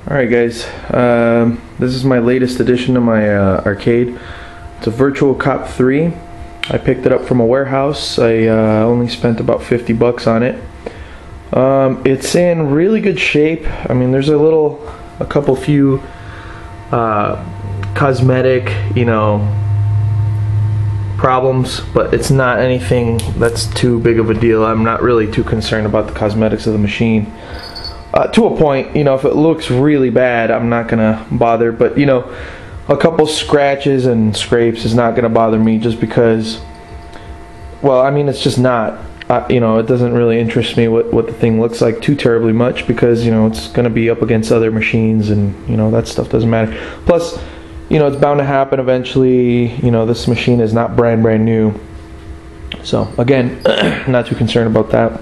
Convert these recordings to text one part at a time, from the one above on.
Alright guys, this is my latest addition to my arcade. It's a Virtua Cop 3. I picked it up from a warehouse. I only spent about 50 bucks on it. It's in really good shape. I mean, there's a couple few cosmetic, problems, but it's not anything that's too big of a deal. I'm not really too concerned about the cosmetics of the machine. To a point, if it looks really bad, I'm not gonna bother, but a couple scratches and scrapes is not gonna bother me, just because, well, I mean, it's just not, it doesn't really interest me what the thing looks like too terribly much, because it's gonna be up against other machines, and that stuff doesn't matter. Plus, it's bound to happen eventually. This machine is not brand new, so again, not too concerned about that.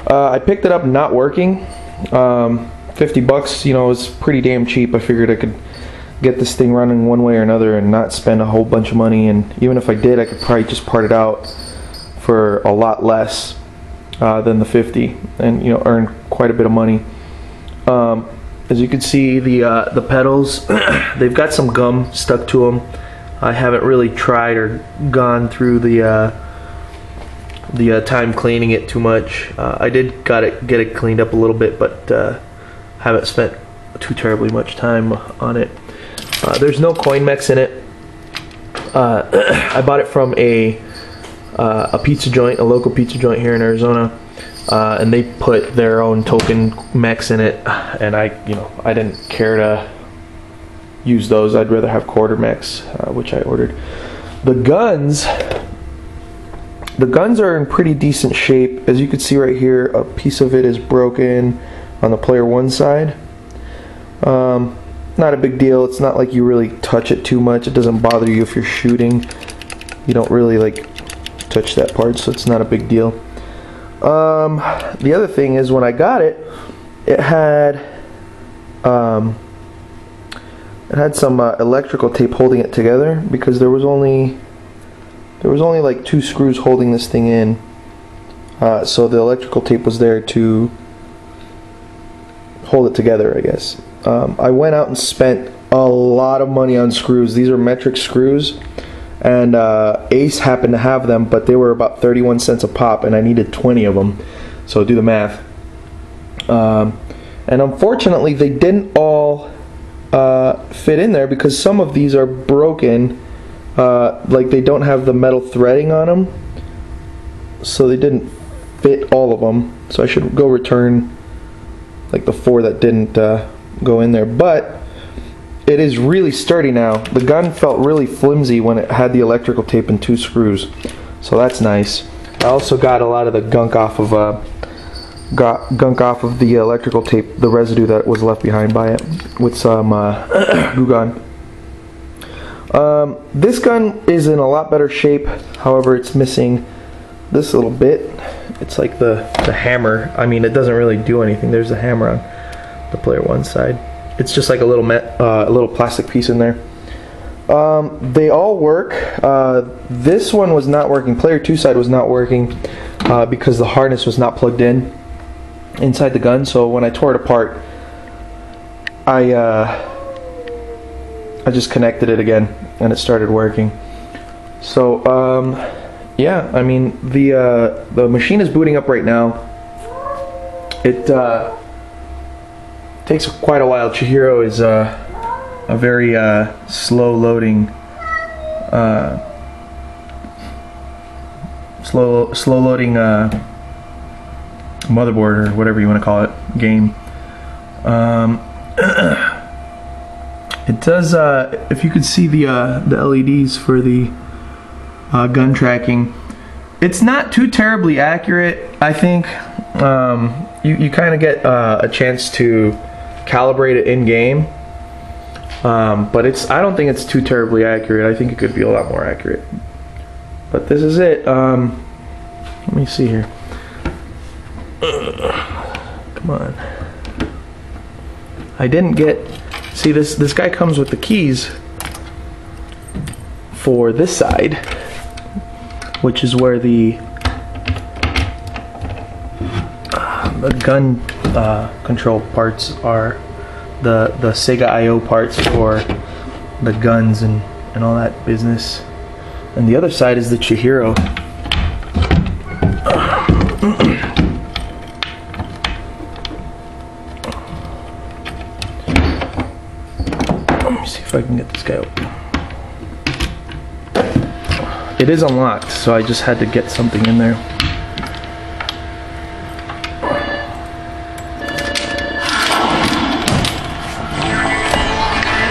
I picked it up not working. 50 bucks, is pretty damn cheap. I figured I could get this thing running one way or another and not spend a whole bunch of money, and even if I did, I could probably just part it out for a lot less than the 50 and earn quite a bit of money. As you can see, the pedals, they've got some gum stuck to them. I haven't really tried or gone through the time cleaning it too much. I did get it cleaned up a little bit, but haven't spent too terribly much time on it. There's no coin mechs in it. I bought it from a pizza joint, a local pizza joint here in Arizona, and they put their own token mechs in it, and I didn't care to use those. I'd rather have quarter mechs, which I ordered. The guns are in pretty decent shape. As you can see right here, a piece of it is broken on the player one side. Not a big deal. It's not like you really touch it too much. It doesn't bother you if you're shooting. You don't really touch that part, so it's not a big deal. The other thing is, when I got it, it had some electrical tape holding it together, because there was only like 2 screws holding this thing in, so the electrical tape was there to hold it together, I guess. I went out and spent a lot of money on screws. These are metric screws, and Ace happened to have them, but they were about 31 cents a pop, and I needed 20 of them, so do the math. And unfortunately, they didn't all fit in there, because some of these are broken. They don't have the metal threading on them, so they didn't fit all of them, so I should go return the 4 that didn't go in there. But it is really sturdy now. The gun felt really flimsy when it had the electrical tape and 2 screws, so that's nice. I also got a lot of the gunk off of the electrical tape, the residue that was left behind by it, with some glue gun. This gun is in a lot better shape. However, it's missing this little bit. It's like the hammer. I mean, it doesn't really do anything. There's the hammer on the player one side. It's just like a little plastic piece in there. They all work. This one was not working. Player 2 side was not working because the harness was not plugged in inside the gun. So when I tore it apart, I just connected it again, and it started working. So yeah, I mean, the machine is booting up right now. It takes quite a while. Chihiro is a very slow loading motherboard, or whatever you want to call it, game. It does, if you could see the LEDs for the gun tracking, it's not too terribly accurate, I think. You kind of get a chance to calibrate it in-game, but I don't think it's too terribly accurate. I think it could be a lot more accurate. But this is it. Let me see here. Come on. I didn't get... See, this guy comes with the keys for this side, which is where the gun control parts are. the Sega I/O parts for the guns and all that business. And the other side is the Chihiro. Let me see if I can get this guy open. It is unlocked, so I just had to get something in there.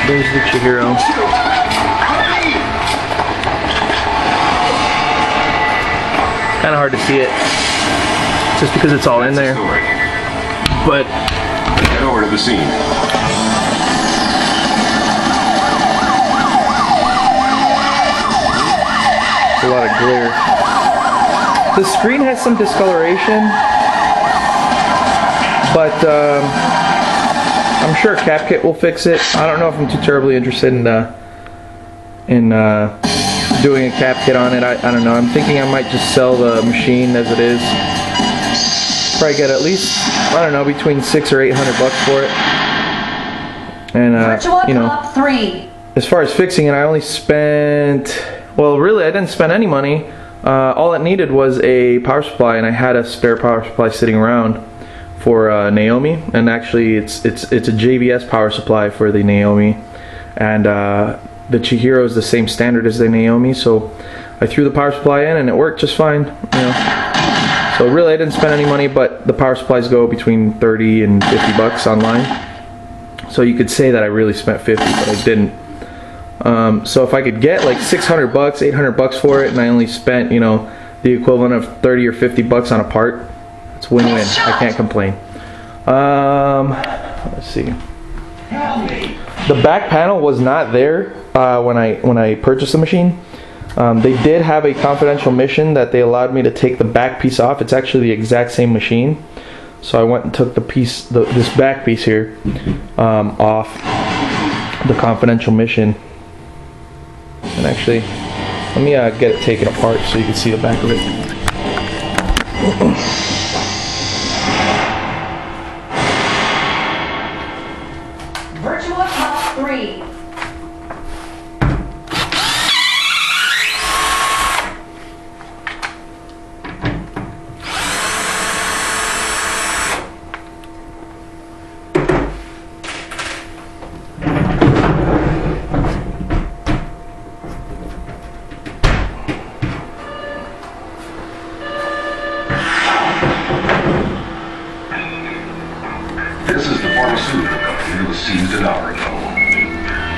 There's the Chihiro. Kind of hard to see it, just because it's all in there. But head over to the scene. A lot of glare. The screen has some discoloration, but I'm sure CapKit will fix it. I don't know if I'm too terribly interested in doing a CapKit on it. I don't know. I'm thinking I might just sell the machine as it is. Probably get at least, I don't know, between $600 or $800 for it. And you know, as far as fixing it, I only spent, well, really, I didn't spend any money. All it needed was a power supply, and I had a spare power supply sitting around for Naomi, and actually it's a JVS power supply for the Naomi, and the Chihiro is the same standard as the Naomi, so I threw the power supply in and it worked just fine, you know. So really I didn't spend any money, but the power supplies go between 30 and 50 bucks online, so you could say that I really spent 50, but I didn't. So if I could get like 600 bucks, 800 bucks for it, and I only spent, you know, the equivalent of 30 or 50 bucks on a part, it's win-win. I can't complain. Let's see. The back panel was not there when I purchased the machine. They did have a confidential mission that they allowed me to take the back piece off. It's actually the exact same machine. So I went and took the piece, this back piece here, off the confidential mission. And actually, let me get it taken apart so you can see the back of it. Virtua Cop 3. This is the pharmaceutical company that was seized an hour ago.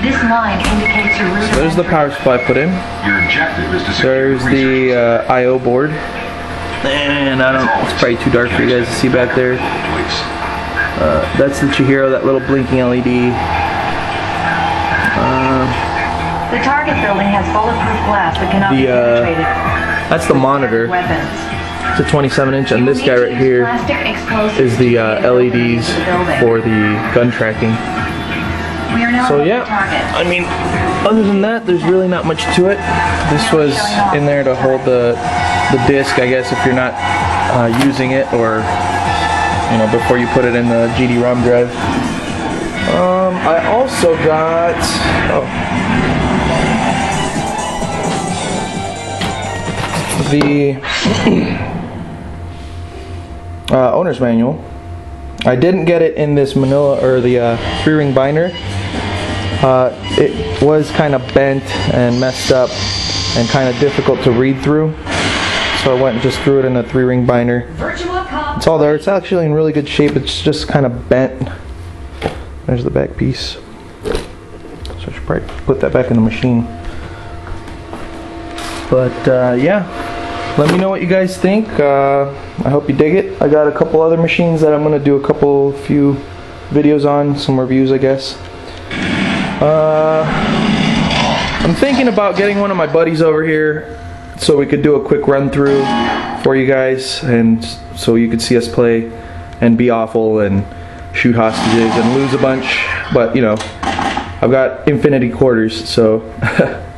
This line indicates your route. So there's the power supply put in. Your objective is to secure There's the I/O board. And I don't, it's probably too dark for you guys to see back there. That's the Chihiro, that little blinking LED. The target building has bulletproof glass that cannot be penetrated. That's the monitor. Weapons. It's a 27-inch, and this guy right here is the LEDs for the gun tracking. So yeah, I mean, other than that, there's really not much to it. This was in there to hold the disc, I guess, if you're not using it, or you know, before you put it in the GD-ROM drive. I also got the owner's manual. I didn't get it in this manila, or the 3-ring binder. It was kind of bent and messed up and kind of difficult to read through, so I went and just threw it in a 3-ring binder. It's all there. It's actually in really good shape. It's just kind of bent. There's the back piece, so I should probably put that back in the machine. But yeah, let me know what you guys think. I hope you dig it. I got a couple other machines that I'm gonna do a few videos on, some reviews, I guess. I'm thinking about getting one of my buddies over here so we could do a quick run through for you guys, and so you could see us play and be awful and shoot hostages and lose a bunch. But you know, I've got infinity quarters, so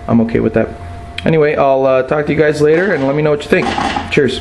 I'm okay with that. Anyway, I'll talk to you guys later, and let me know what you think. Cheers.